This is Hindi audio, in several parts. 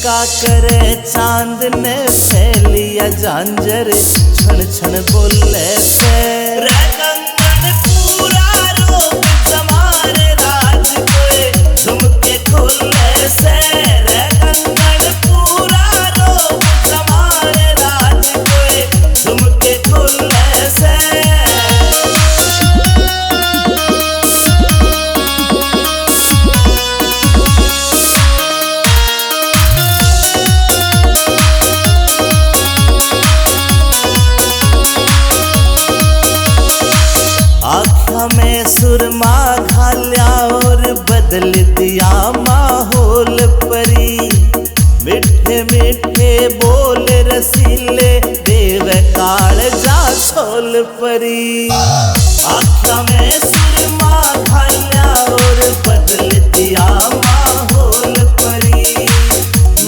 का करे चांद ने फैलिया झांझर छन छन बोले से रे कंगन पूरा रोक समारे राज कोए झुमके खोले से रे कंगन पूरा रोक समारे राज कोए झुमके खोले से में सुरमा घाल्या और बदल दिया माहौल परी मिठे मिठे बोल रसीले देव काल जा छोल परी आँखों में सुरमा घाल्या और बदल दिया माहौल परी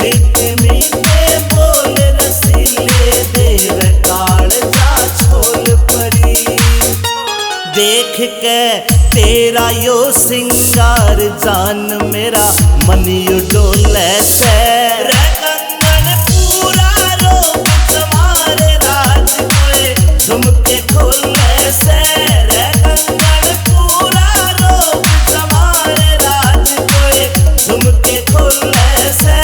मिठे मिठे बोल रसीले देव काल जा छोल परी देख के तेरा यो सिंगार जान मेरा मन यू डोले से रे कंगन पूरा रोक समारे राज कोए झुमके खोले से रे कंगन पूरा रोक समारे राज कोए झुमके खोले से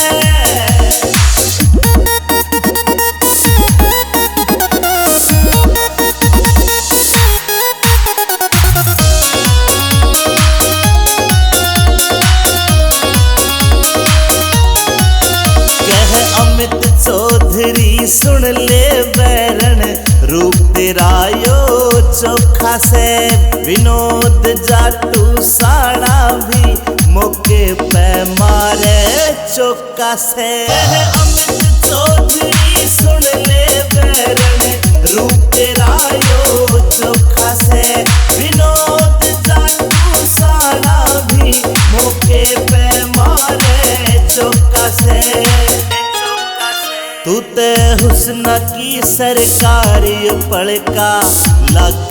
अमित चौधरी सुन ले बैरन रूप तेरा यो चोखा से विनोद जाटू साड़ा भी मौके पे मारे चौका से अमित चौधरी सुन ले बैरन रूप तेरा यो चोखा से विनोद जाटू साड़ा भी मौके पे मारे चौका से तू ते हुस्न की सरकारी पड़का लग